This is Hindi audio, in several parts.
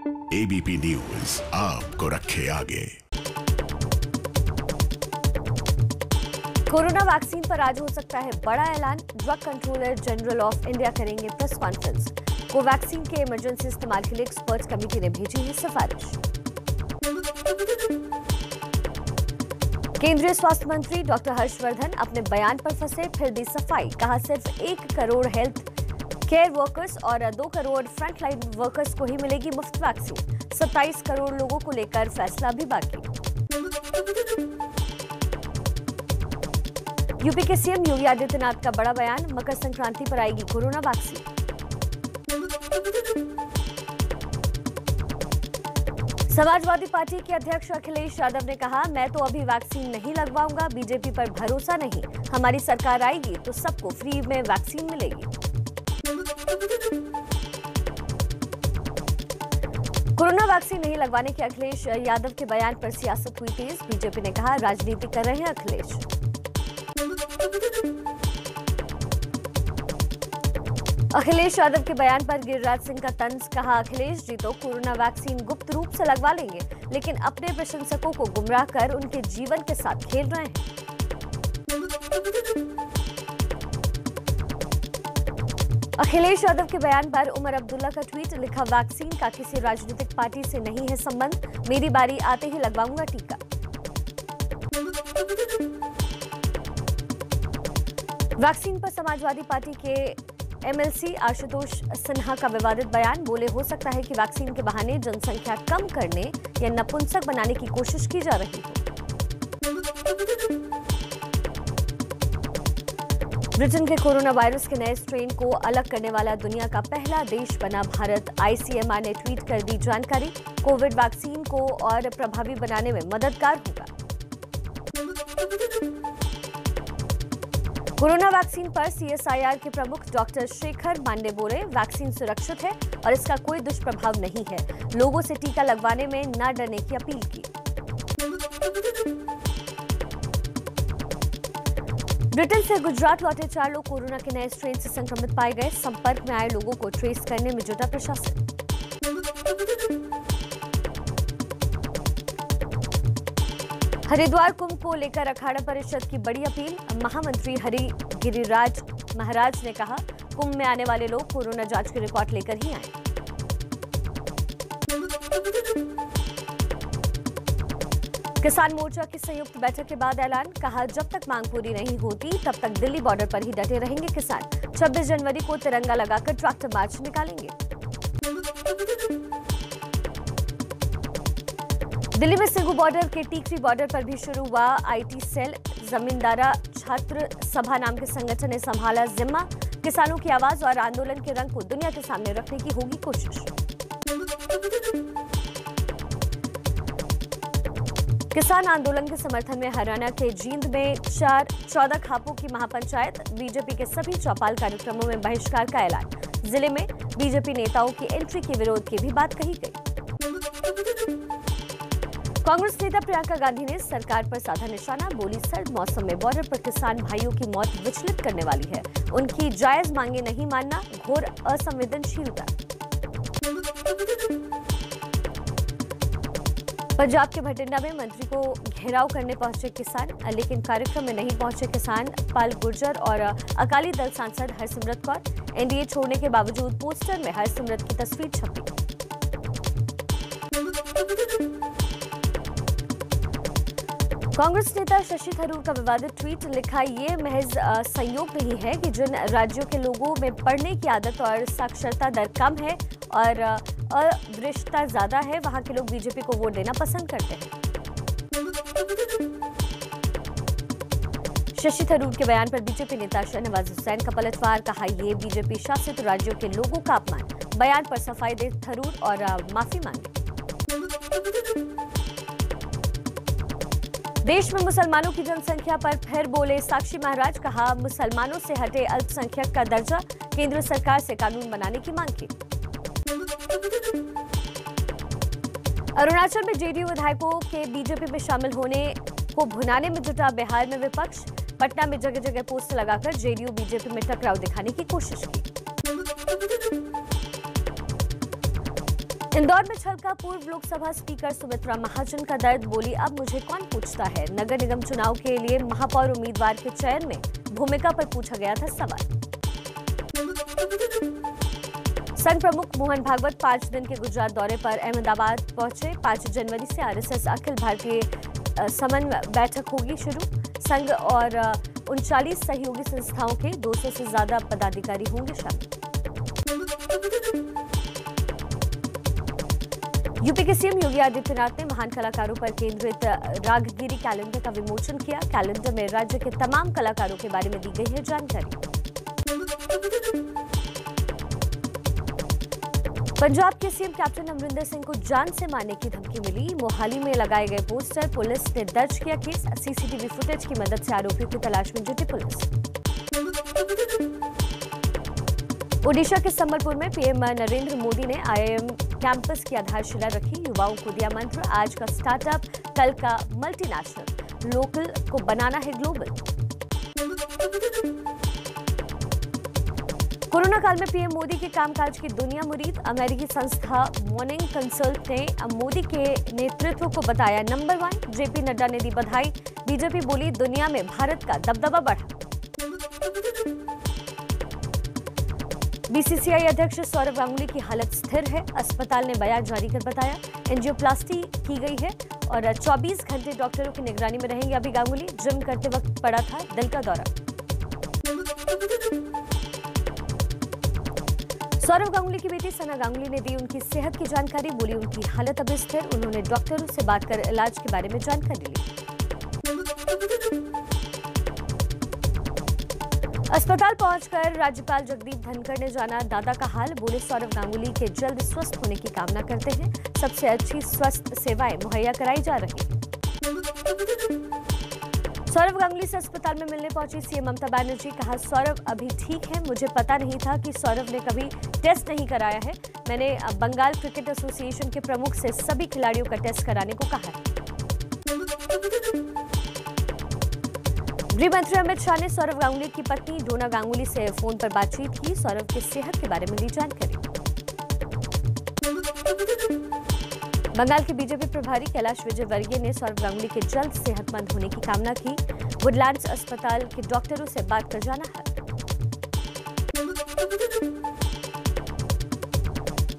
एबीपी न्यूज आपको रखे आगे। कोरोना वैक्सीन पर आज हो सकता है बड़ा ऐलान। Drug controller general of India करेंगे प्रेस कॉन्फ्रेंस। कोवैक्सीन के इमरजेंसी इस्तेमाल के लिए एक्सपर्ट कमेटी ने भेजी है सिफारिश। केंद्रीय स्वास्थ्य मंत्री डॉक्टर हर्षवर्धन अपने बयान पर फंसे, फिर दी सफाई। कहा सिर्फ 1 करोड़ हेल्थ केयर वर्कर्स और 2 करोड़ फ्रंटलाइन वर्कर्स को ही मिलेगी मुफ्त वैक्सीन। 27 करोड़ लोगों को लेकर फैसला भी बाकी। यूपी के सीएम योगी आदित्यनाथ का बड़ा बयान, मकर संक्रांति पर आएगी कोरोना वैक्सीन। समाजवादी पार्टी के अध्यक्ष अखिलेश यादव ने कहा, मैं तो अभी वैक्सीन नहीं लगवाऊंगा, बीजेपी पर भरोसा नहीं, हमारी सरकार आएगी तो सबको फ्री में वैक्सीन मिलेगी। कोरोना वैक्सीन नहीं लगवाने के अखिलेश यादव के बयान पर सियासत हुई तेज। बीजेपी ने कहा, राजनीति कर रहे हैं अखिलेश। अखिलेश यादव के बयान पर गिरिराज सिंह का तंज। कहा, अखिलेश जी तो कोरोना वैक्सीन गुप्त रूप से लगवा लेंगे, लेकिन अपने प्रशंसकों को गुमराह कर उनके जीवन के साथ खेल रहे हैं। अखिलेश यादव के बयान पर उमर अब्दुल्ला का ट्वीट, लिखा, वैक्सीन का किसी राजनीतिक पार्टी से नहीं है संबंध, मेरी बारी आते ही लगवाऊंगा टीका। वैक्सीन पर समाजवादी पार्टी के एमएलसी आशुतोष सिन्हा का विवादित बयान। बोले, हो सकता है कि वैक्सीन के बहाने जनसंख्या कम करने या नपुंसक बनाने की कोशिश की जा रही हो। ब्रिटेन के कोरोना वायरस के नए स्ट्रेन को अलग करने वाला दुनिया का पहला देश बना भारत। आईसीएमआर ने ट्वीट कर दी जानकारी, कोविड वैक्सीन को और प्रभावी बनाने में मददगार होगा। कोरोना वैक्सीन पर सीएसआईआर के प्रमुख डॉक्टर शेखर मांडे बोले, वैक्सीन सुरक्षित है और इसका कोई दुष्प्रभाव नहीं है। लोगों से टीका लगवाने में न डरने की अपील की। ब्रिटेन से गुजरात लौटे 4 लोग कोरोना के नए स्ट्रेन से संक्रमित पाए गए। संपर्क में आए लोगों को ट्रेस करने में जुटा प्रशासन। हरिद्वार कुंभ को लेकर अखाड़ा परिषद की बड़ी अपील। महामंत्री हरि गिरिराज महाराज ने कहा, कुंभ में आने वाले लोग कोरोना जांच की रिपोर्ट लेकर ही आए। किसान मोर्चा की संयुक्त बैठक के बाद ऐलान। कहा, जब तक मांग पूरी नहीं होती तब तक दिल्ली बॉर्डर पर ही डटे रहेंगे किसान। 26 जनवरी को तिरंगा लगाकर ट्रैक्टर मार्च निकालेंगे। दिल्ली में सिंघू बॉर्डर के टीकरी बॉर्डर पर भी शुरू हुआ आईटी सेल। जमींदारा छात्र सभा नाम के संगठन ने संभाला जिम्मा। किसानों की आवाज और आंदोलन के रंग को दुनिया के सामने रखने की होगी कोशिश। किसान आंदोलन के समर्थन में हरियाणा के जींद में 14 खापों की महापंचायत। बीजेपी के सभी चौपाल कार्यक्रमों में बहिष्कार का ऐलान। जिले में बीजेपी नेताओं की एंट्री के विरोध की भी बात कही गई। कांग्रेस नेता प्रियंका गांधी ने सरकार पर साधा निशाना। बोली, सर्द मौसम में बॉर्डर पर किसान भाइयों की मौत विचलित करने वाली है। उनकी जायज मांगे नहीं मानना घोर असंवेदनशीलता। पंजाब के भटिंडा में मंत्री को घेराव करने पहुंचे किसान, लेकिन कार्यक्रम में नहीं पहुंचे किसान। पाल गुर्जर और अकाली दल सांसद हरसिमरत कौर। एनडीए छोड़ने के बावजूद पोस्टर में हरसिमरत की तस्वीर छपी। कांग्रेस नेता शशि थरूर का विवादित ट्वीट, लिखा, ये महज संयोग नहीं है कि जिन राज्यों के लोगों में पढ़ने की आदत और साक्षरता दर कम है और अवृष्टता ज्यादा है, वहां के लोग बीजेपी को वोट देना पसंद करते हैं। शशि थरूर के बयान पर बीजेपी नेता शहनवाज हुसैन का पलटवार। कहा, ये बीजेपी शासित राज्यों के लोगों का अपमान। बयान पर सफाई दे थरूर और माफी मांगे। देश में मुसलमानों की जनसंख्या पर फिर बोले साक्षी महाराज। कहा, मुसलमानों से हटे अल्पसंख्यक का दर्जा। केंद्र सरकार से कानून बनाने की मांग की। अरुणाचल में जेडीयू विधायकों के बीजेपी में शामिल होने को भुनाने में जुटा बिहार में विपक्ष। पटना में जगह जगह पोस्टर लगाकर जेडीयू बीजेपी में टकराव दिखाने की कोशिश की। इंदौर में छलका पूर्व लोकसभा स्पीकर सुमित्रा महाजन का दर्द, बोली अब मुझे कौन पूछता है। नगर निगम चुनाव के लिए महापौर उम्मीदवार के चयन में भूमिका पर पूछा गया था सवाल। संघ प्रमुख मोहन भागवत 5 दिन के गुजरात दौरे पर अहमदाबाद पहुंचे। 5 जनवरी से आरएसएस अखिल भारतीय समन्वय बैठक होगी शुरू। संघ और 39 सहयोगी संस्थाओं के 200 से ज्यादा पदाधिकारी होंगे शामिल। यूपी के सीएम योगी आदित्यनाथ ने महान कलाकारों पर केंद्रित रागगिरी कैलेंडर का विमोचन किया। कैलेंडर में राज्य के तमाम कलाकारों के बारे में दी गई है जानकारी। पंजाब के सीएम कैप्टन अमरिंदर सिंह को जान से मारने की धमकी मिली। मोहाली में लगाए गए पोस्टर, पुलिस ने दर्ज किया केस। सीसीटीवी फुटेज की मदद से आरोपियों की तलाश में जुटी पुलिस। ओडिशा के संबलपुर में पीएम नरेंद्र मोदी ने आईआईएम कैंपस की आधारशिला रखी। युवाओं को दिया मंत्र, आज का स्टार्टअप कल का मल्टीनेशनल, लोकल को बनाना है ग्लोबल। कोरोना काल में पीएम मोदी के कामकाज की दुनिया मुरीद। अमेरिकी संस्था मॉर्निंग कंसल्ट ने मोदी के नेतृत्व को बताया नंबर 1। जेपी नड्डा ने दी बधाई। बीजेपी बोली दुनिया में भारत का दबदबा बढ़ा। बीसीसीआई अध्यक्ष सौरव गांगुली की हालत स्थिर है। अस्पताल ने बयान जारी कर बताया एंजियोप्लास्टी की गई है और 24 घंटे डॉक्टरों की निगरानी में रहेंगे। अभी गांगुली जिम करते वक्त पड़ा था दिल का दौरा। सौरव गांगुली की बेटी सना गांगुली ने दी उनकी सेहत की जानकारी, बोली उनकी हालत अभी स्थिर। उन्होंने डॉक्टरों से बात कर इलाज के बारे में जानकारी ली। अस्पताल पहुंचकर राज्यपाल जगदीप धनखड़ ने जाना दादा का हाल, बोले सौरव गांगुली के जल्द स्वस्थ होने की कामना करते हैं। सबसे अच्छी स्वास्थ्य सेवाएं मुहैया कराई जा रही हैं। सौरव गांगुली से अस्पताल में मिलने पहुंची सीएम ममता बनर्जी, कहा सौरव अभी ठीक है। मुझे पता नहीं था कि सौरव ने कभी टेस्ट नहीं कराया है। मैंने बंगाल क्रिकेट एसोसिएशन के प्रमुख से सभी खिलाड़ियों का टेस्ट कराने को कहा है। गृह मंत्री अमित शाह ने सौरव गांगुली की पत्नी डोना गांगुली से फोन पर बातचीत की। सौरव की सेहत के बारे में दी जानकारी। बंगाल के बीजेपी प्रभारी कैलाश विजयवर्गीय ने सौरव गांगुली के जल्द सेहतमंद होने की कामना की। वुडलैंड्स अस्पताल के डॉक्टरों से बात कर जाना है।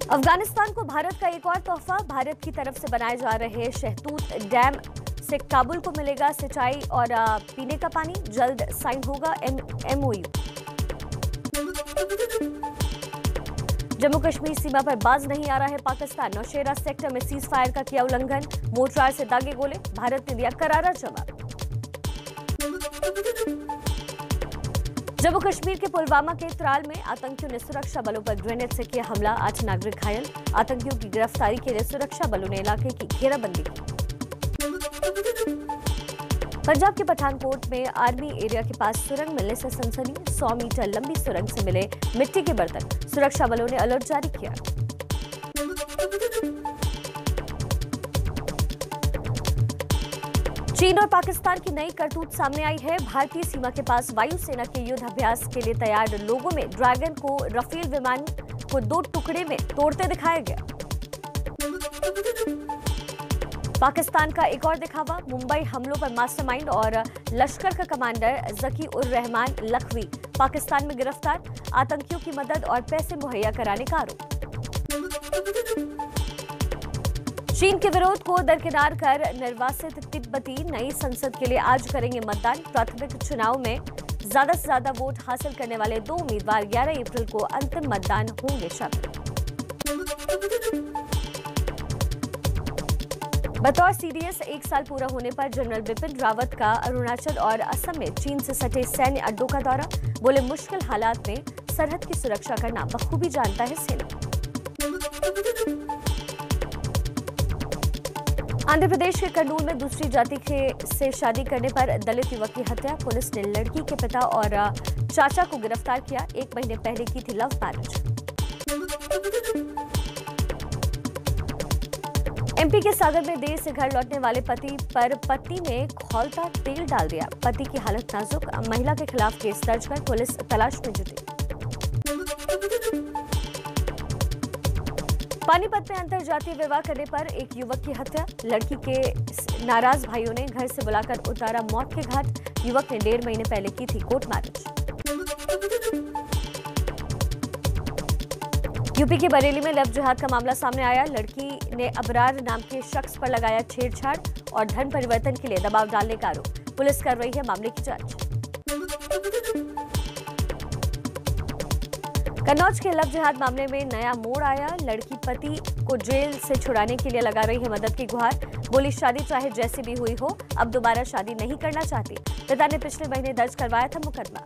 अफगानिस्तान को भारत का एक और तोहफा, भारत की तरफ से बनाए जा रहे शहतूत डैम से काबुल को मिलेगा सिंचाई और पीने का पानी। जल्द साइन होगा एमओयू। जम्मू कश्मीर सीमा पर बाज नहीं आ रहा है पाकिस्तान। नौशेरा सेक्टर में सीज फायर का किया उल्लंघन, मोर्टार से दागे गोले, भारत ने दिया करारा जवाब। जम्मू कश्मीर के पुलवामा के त्राल में आतंकियों ने सुरक्षा बलों पर ग्रेनेड से किया हमला, 8 नागरिक घायल। आतंकियों की गिरफ्तारी के लिए सुरक्षा बलों ने इलाके की घेराबंदी की। पंजाब के पठानकोट में आर्मी एरिया के पास सुरंग मिलने से सनसनी। 100 मीटर लंबी सुरंग से मिले मिट्टी के बर्तन, सुरक्षा बलों ने अलर्ट जारी किया। चीन और पाकिस्तान की नई करतूत सामने आई है। भारतीय सीमा के पास वायुसेना के युद्ध अभ्यास के लिए तैयार लोगों में ड्रैगन को राफेल विमान को 2 टुकड़े में तोड़ते दिखाया गया। पाकिस्तान का एक और दिखावा, मुंबई हमलों पर मास्टरमाइंड और लश्कर का कमांडर जकी उर रहमान लखवी पाकिस्तान में गिरफ्तार। आतंकियों की मदद और पैसे मुहैया कराने का आरोप। चीन के विरोध को दरकिनार कर निर्वासित तिब्बती नई संसद के लिए आज करेंगे मतदान। प्राथमिक चुनाव में ज्यादा से ज्यादा वोट हासिल करने वाले 2 उम्मीदवार 11 अप्रैल को अंतिम मतदान होंगे शामिल। बतौर सीडीएस 1 साल पूरा होने पर जनरल बिपिन रावत का अरुणाचल और असम में चीन से सटे सैन्य अड्डों का दौरा, बोले मुश्किल हालात में सरहद की सुरक्षा करना बखूबी जानता है सेना। आंध्र प्रदेश के कर्नूल में दूसरी जाति से शादी करने पर दलित युवक की हत्या, पुलिस ने लड़की के पिता और चाचा को गिरफ्तार किया। 1 महीने पहले की थी लव मैरिज। एमपी के सागर में देर से घर लौटने वाले पति पर पत्नी ने खौलता तेल डाल दिया। पति की हालत नाजुक, महिला के खिलाफ केस दर्ज कर पुलिस तलाश में जुटी। पानीपत में अंतरजातीय विवाह करने पर एक युवक की हत्या। लड़की के नाराज भाइयों ने घर से बुलाकर उतारा मौत के घाट। युवक ने 1.5 महीने पहले की थी कोर्ट मैरिज। यूपी के बरेली में लव जिहाद का मामला सामने आया। लड़की ने अबरार नाम के शख्स पर लगाया छेड़छाड़ और धन परिवर्तन के लिए दबाव डालने का आरोप। पुलिस कर रही है मामले की जांच। कन्नौज के लव जिहाद मामले में नया मोड़ आया। लड़की पति को जेल से छुड़ाने के लिए लगा रही है मदद की गुहार। बोली शादी चाहे जैसी भी हुई हो, अब दोबारा शादी नहीं करना चाहती। पिता ने पिछले महीने दर्ज करवाया था मुकदमा।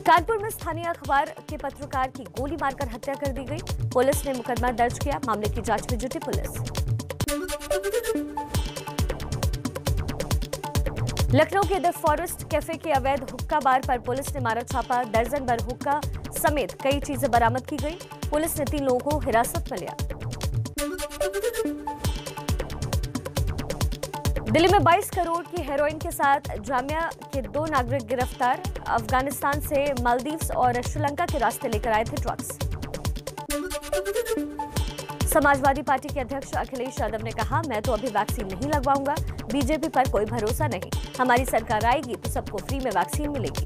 कानपुर में स्थानीय अखबार के पत्रकार की गोली मारकर हत्या कर दी गई। पुलिस ने मुकदमा दर्ज किया। मामले की जांच में जुटी पुलिस। लखनऊ के द फॉरेस्ट कैफे के अवैध हुक्का बार पर पुलिस ने मारा छापा। दर्जन भर हुक्का समेत कई चीजें बरामद की गई। पुलिस ने 3 लोगों को हिरासत में लिया। दिल्ली में 22 करोड़ की हेरोइन के साथ जामिया के 2 नागरिक गिरफ्तार। अफगानिस्तान से मालदीव्स और श्रीलंका के रास्ते लेकर आए थे ड्रग्स। समाजवादी पार्टी के अध्यक्ष अखिलेश यादव ने कहा, मैं तो अभी वैक्सीन नहीं लगवाऊंगा। बीजेपी पर कोई भरोसा नहीं। हमारी सरकार आएगी तो सबको फ्री में वैक्सीन मिलेगी।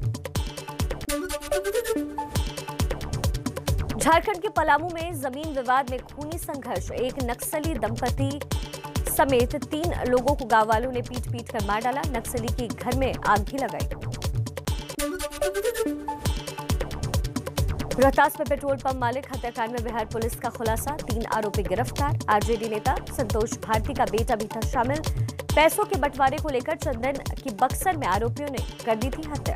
झारखंड के पलामू में जमीन विवाद में खूनी संघर्ष। एक नक्सली दंपति समेत 3 लोगों को गांव वालों ने पीट कर मार डाला। नक्सली के घर में आग भी लगाई। रोहतास में पेट्रोल पंप मालिक हत्याकांड में बिहार पुलिस का खुलासा। 3 आरोपी गिरफ्तार। आरजेडी नेता संतोष भारती का बेटा भी था शामिल। पैसों के बंटवारे को लेकर चंदन की बक्सर में आरोपियों ने कर दी थी हत्या।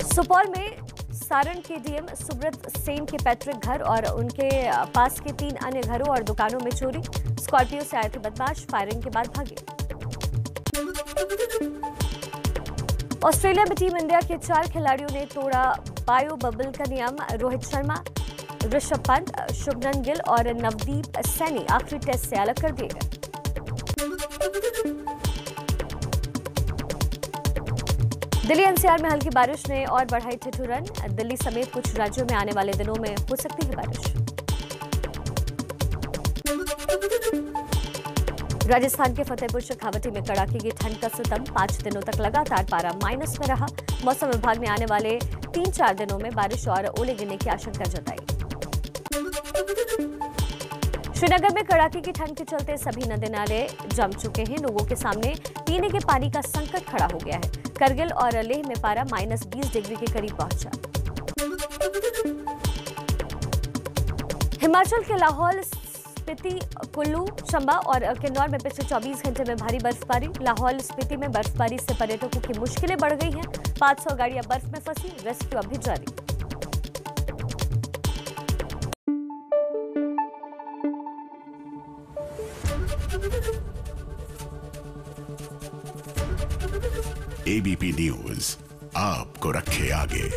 सुपौल में सारण के डीएम सुब्रत सेन के पैतृक घर और उनके पास के 3 अन्य घरों और दुकानों में चोरी। स्कॉर्पियो से आए थे बदमाश, फायरिंग के बाद भागे। ऑस्ट्रेलिया में टीम इंडिया के 4 खिलाड़ियों ने तोड़ा बायो बबल का नियम। रोहित शर्मा, ऋषभ पंत, शुभमन गिल और नवदीप सैनी आखिरी टेस्ट से अलग कर दिए गए। दिल्ली एनसीआर में हल्की बारिश ने और बढ़ाई ठिठुरन। दिल्ली समेत कुछ राज्यों में आने वाले दिनों में हो सकती है बारिश। राजस्थान के फतेहपुर शेखावटी में कड़ाके की ठंड का सितम। 5 दिनों तक लगातार पारा माइनस में रहा। मौसम विभाग ने आने वाले 3-4 दिनों में बारिश और ओले गिरने की आशंका जताई। श्रीनगर में कड़ाके की ठंड के चलते सभी नदी नाले जम चुके हैं। लोगों के सामने पीने के पानी का संकट खड़ा हो गया है। करगिल और लेह में पारा -20 डिग्री के करीब पहुंचा। हिमाचल के लाहौल स्पीति, कुल्लू, चंबा और किन्नौर में पिछले 24 घंटे में भारी बर्फबारी। लाहौल स्पीति में बर्फबारी से पर्यटकों की मुश्किलें बढ़ गई हैं। 500 गाड़ियां बर्फ में फंसी। रेस्क्यू अभी जारी। एबीपी न्यूज आपको रखे आगे।